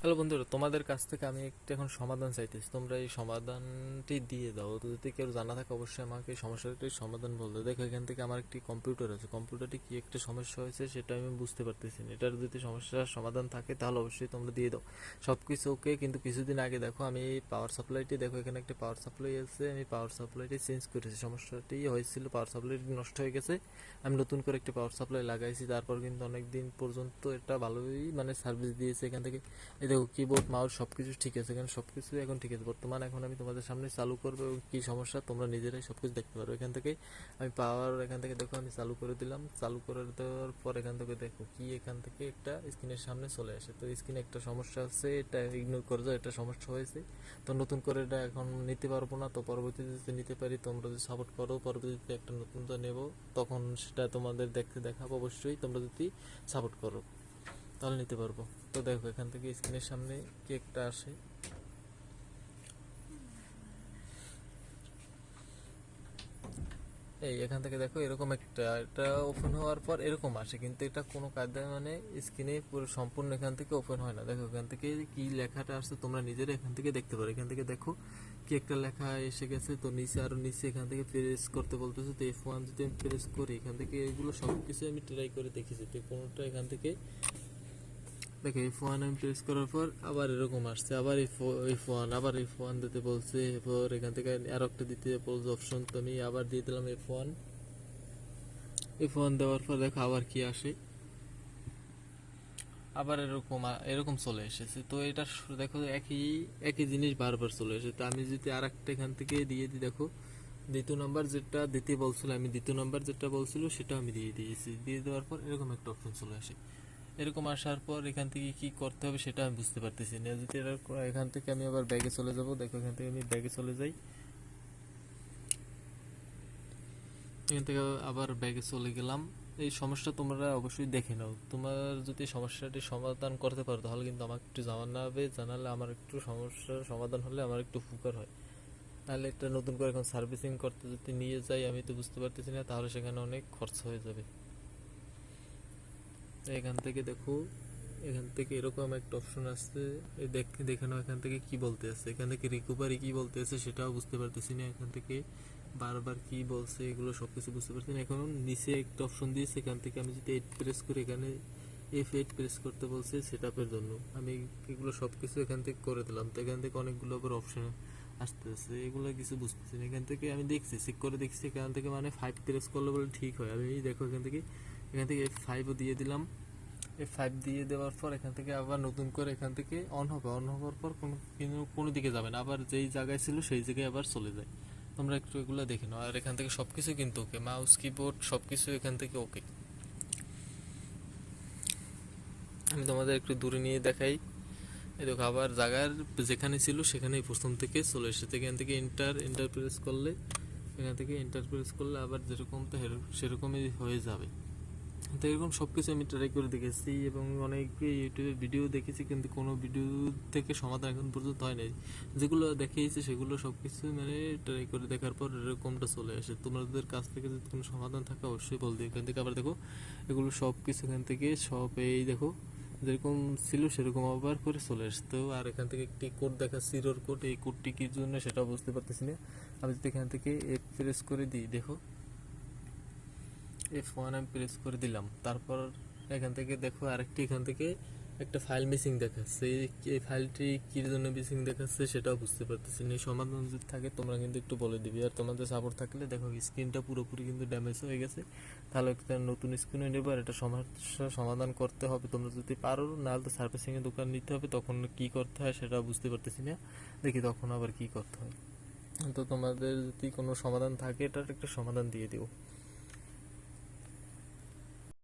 Hello বন্ধুরা, তোমাদের কাছ থেকে আমি একটা এখন সমাধান চাইতেছি। তোমরা এই সমাধানটি দিয়ে দাও। তো যদি কেউ জানা থাকে অবশ্যই আমাকে এই সমস্যাটির সমাধান বলতে। দেখো, এখান থেকে আমার একটি কম্পিউটার আছে, কম্পিউটারটি কি একটা সমস্যা হয়েছে সেটা আমি বুঝতে পারতেছি না। এটার যদি সমস্যার সমাধান থাকে তাহলে অবশ্যই তোমরা দিয়ে দাও। সব কিছু ওকে, কিন্তু কিছুদিন আগে দেখো আমি এই পাওয়ার সাপ্লাইটি, দেখো এখানে একটা পাওয়ার সাপ্লাই আছে, আমি পাওয়ার সাপ্লাইটি চেঞ্জ করেছি। সমস্যাটি হয়েছিল পাওয়ার সাপ্লাইটি নষ্ট হয়ে গেছে, আমি নতুন করে একটা পাওয়ার সাপ্লাই লাগাইছি। তারপর কিন্তু অনেক দিন পর্যন্ত এটা ভালোই মানে সার্ভিস দিয়েছে। এখান থেকে এই দেখো, কিবোর্ড মাউস সব কিছু ঠিক আছে, এখানে সব কিছু এখন ঠিক আছে। বর্তমানে এখন আমি তোমাদের সামনে চালু করবো এবং কী সমস্যা তোমরা নিজেরাই সব কিছু দেখতে পারো। এখান থেকে আমি পাওয়ার, এখান থেকে দেখো আমি চালু করে দিলাম। চালু করে দেওয়ার পর এখান থেকে দেখো কি, এখান থেকে একটা স্ক্রিনের সামনে চলে আসে। তো স্ক্রিনে একটা সমস্যা আছে, এটা ইগনোর করে যাও, এটা সমস্যা হয়েছে। তো নতুন করে এটা এখন নিতে পারবো না, তো পরবর্তীতে যদি নিতে পারি তোমরা যদি সাপোর্ট করো, পরবর্তীতে একটা নতুন তো নেব, তখন সেটা তোমাদের দেখতে দেখাবো। অবশ্যই তোমরা যদি সাপোর্ট করো তাহলে নিতে পারবো। তো দেখো এখান থেকে স্ক্রিনের সামনে কি একটা আসে, এই এখান থেকে দেখো এরকম একটা, এটা ওপেন হওয়ার পর এরকম আসে, কিন্তু এটা কোনো কায়দায় মানে স্ক্রিনে পুরো সম্পূর্ণ এখান থেকে ওপেন হয় না। দেখো এখান থেকে কি লেখাটা আসছে তোমরা নিজেরা এখান থেকে দেখতে পারো। এখান থেকে দেখো কি একটা লেখা এসে গেছে, তো নিচে আরো নিচে এখান থেকে প্রেস করতে বলতেছে। তো F1 যদি আমি প্রেস করি, এখান থেকে এগুলো সব কিছু আমি ট্রাই করে দেখেছি, তো কোনোটা এখান থেকে দেখো F1 আমি প্রেস করার পর আবার এরকম আসছে, আবার F1, আবার F1 দিতে বলছে। এরপর এখান থেকে আর একটা দিতে বলছে অপশন, তো আমি আবার দিয়ে দিলাম F1। F1 দেওয়ার পর দেখো আবার কি আসে, আবার এরকম এরকম চলে এসেছে। তো এটা দেখো একই একই জিনিস বারবার চলে এসেছে। তো আমি যদি আর একটা এখান থেকে দিয়ে দিই, দেখো দ্বিতীয় নাম্বার যেটা দিতে বলছিল, আমি দ্বিতীয় নাম্বার যেটা বলছিল সেটা আমি দিয়ে দিয়েছি। দিয়ে দেওয়ার পর এরকম একটা অপশন চলে আসে। এরকম আসার পর এখান থেকে কি করতে হবে সেটা আমি বুঝতে পারতেছি না। যদি এখান থেকে আমি আবার ব্যাগে চলে যাব, দেখো এখান থেকে আমি ব্যাগে চলে যাই। এখান থেকে আবার ব্যাগে চলে গেলাম। এই সমস্যা তোমরা অবশ্যই দেখে নাও। তোমার যদি সমস্যাটি সমাধান করতে পারো তাহলে কিন্তু আমাকে একটু জানাবে, জানালে আমার একটু সমস্যার সমাধান হলে আমার একটু উপকার হয়। তাহলে একটা নতুন করে এখন সার্ভিসিং করতে যদি নিয়ে যাই, আমি তো বুঝতে পারতেছি না, তাহলে সেখানে অনেক খরচ হয়ে যাবে। এখান থেকে দেখো, এখান থেকে এরকম একটা অপশন আসছে, দেখে নাও এখান থেকে কি বলতে আছে। এখান থেকে রিকভারি কি বলতে আছে সেটাও বুঝতে পারতেছি না। এখান থেকে বারবার কি বলছে এগুলো সবকিছু বুঝতে পারছি না। এখন নিচে একটা অপশন দিয়েছে, এখান থেকে আমি যদি 8 প্রেস করি, এখানে F8 প্রেস করতে বলছে সেটআপের জন্য। আমি এগুলো সবকিছু এখান থেকে করে দিলাম। তো এখান থেকে অনেকগুলো আবার অপশন আসতেছে, এগুলো কিছু বুঝতেছি না। এখান থেকে আমি দেখছি, চেক করে দেখছি, এখান থেকে মানে 5 প্রেস করলে বলে ঠিক হয়। আমি দেখো এখান থেকে F5ও দিয়ে দিলাম। F5 দিয়ে দেওয়ার পর এখান থেকে আবার নতুন করে এখান থেকে অন হবে। অন হওয়ার পর কোনো দিকে যাবে না, আবার যেই জায়গায় ছিল সেই জায়গায় আবার চলে যায়। তোমরা একটু এগুলো দেখে নাও। আর এখান থেকে সবকিছু কিন্তু ওকে, মাউস কিবোর্ড সবকিছু এখান থেকে ওকে। আমি তোমাদের একটু দূরে নিয়ে দেখাই। এই দেখো আবার জায়গার যেখানে ছিল সেখানেই প্রথম থেকে চলে এসেছে। এখান থেকে এন্টার প্রেস করলে, এখান থেকে এন্টার প্রেস করলে আবার যেরকম তো সেরকমই হয়ে যাবে। তো এরকম সব কিছু আমি ট্রাই করে দেখেছি এবং অনেক ইউটিউবে ভিডিও দেখেছি, কিন্তু কোনো ভিডিও থেকে সমাধান এখন পর্যন্ত হয় নাই। যেগুলো দেখিয়েছি সেগুলো সব কিছু মানে ট্রাই করে দেখার পর এরকমটা চলে আসে। তোমাদের কাছ থেকে যদি কোনো সমাধান থাকে অবশ্যই বলবে। এখান থেকে আবার দেখো এগুলো সব কিছু এখান থেকে সব এই দেখো যেরকম ছিল সেরকম আবার করে চলে আসতো। আর এখান থেকে একটি কোড দেখাচ্ছি, এরর কোড। এই কোডটি কী জন্য সেটা বুঝতে পারতেছি না। আমি যদি এখান থেকে প্রেস করে দিই, দেখো F1 আমি প্রেস করে দিলাম। তারপর এখান থেকে দেখো আরেকটি, এখান থেকে একটা ফাইল মিসিং দেখাচ্ছে। এই ফাইলটি কী জন্য মিসিং দেখাচ্ছে সেটাও বুঝতে পারতেছি না। এই সমাধান যদি থাকে তোমরা কিন্তু একটু বলে দিবি। আর তোমাদের সাপোর্ট থাকলে দেখো স্ক্রিনটা পুরোপুরি কিন্তু ড্যামেজ হয়ে গেছে, তাহলে একটা নতুন স্ক্রিন নেবো আর এটা সমস্যা সমাধান করতে হবে। তোমরা যদি পারো, নাহলে তো সার্ভিসিংয়ের দোকান নিতে হবে। তখন কী করতে হয় সেটাও বুঝতে পারতেছি না, দেখি তখন আবার কী করতে হয়। তো তোমাদের যদি কোনো সমাধান থাকে এটার একটা সমাধান দিয়ে দিও।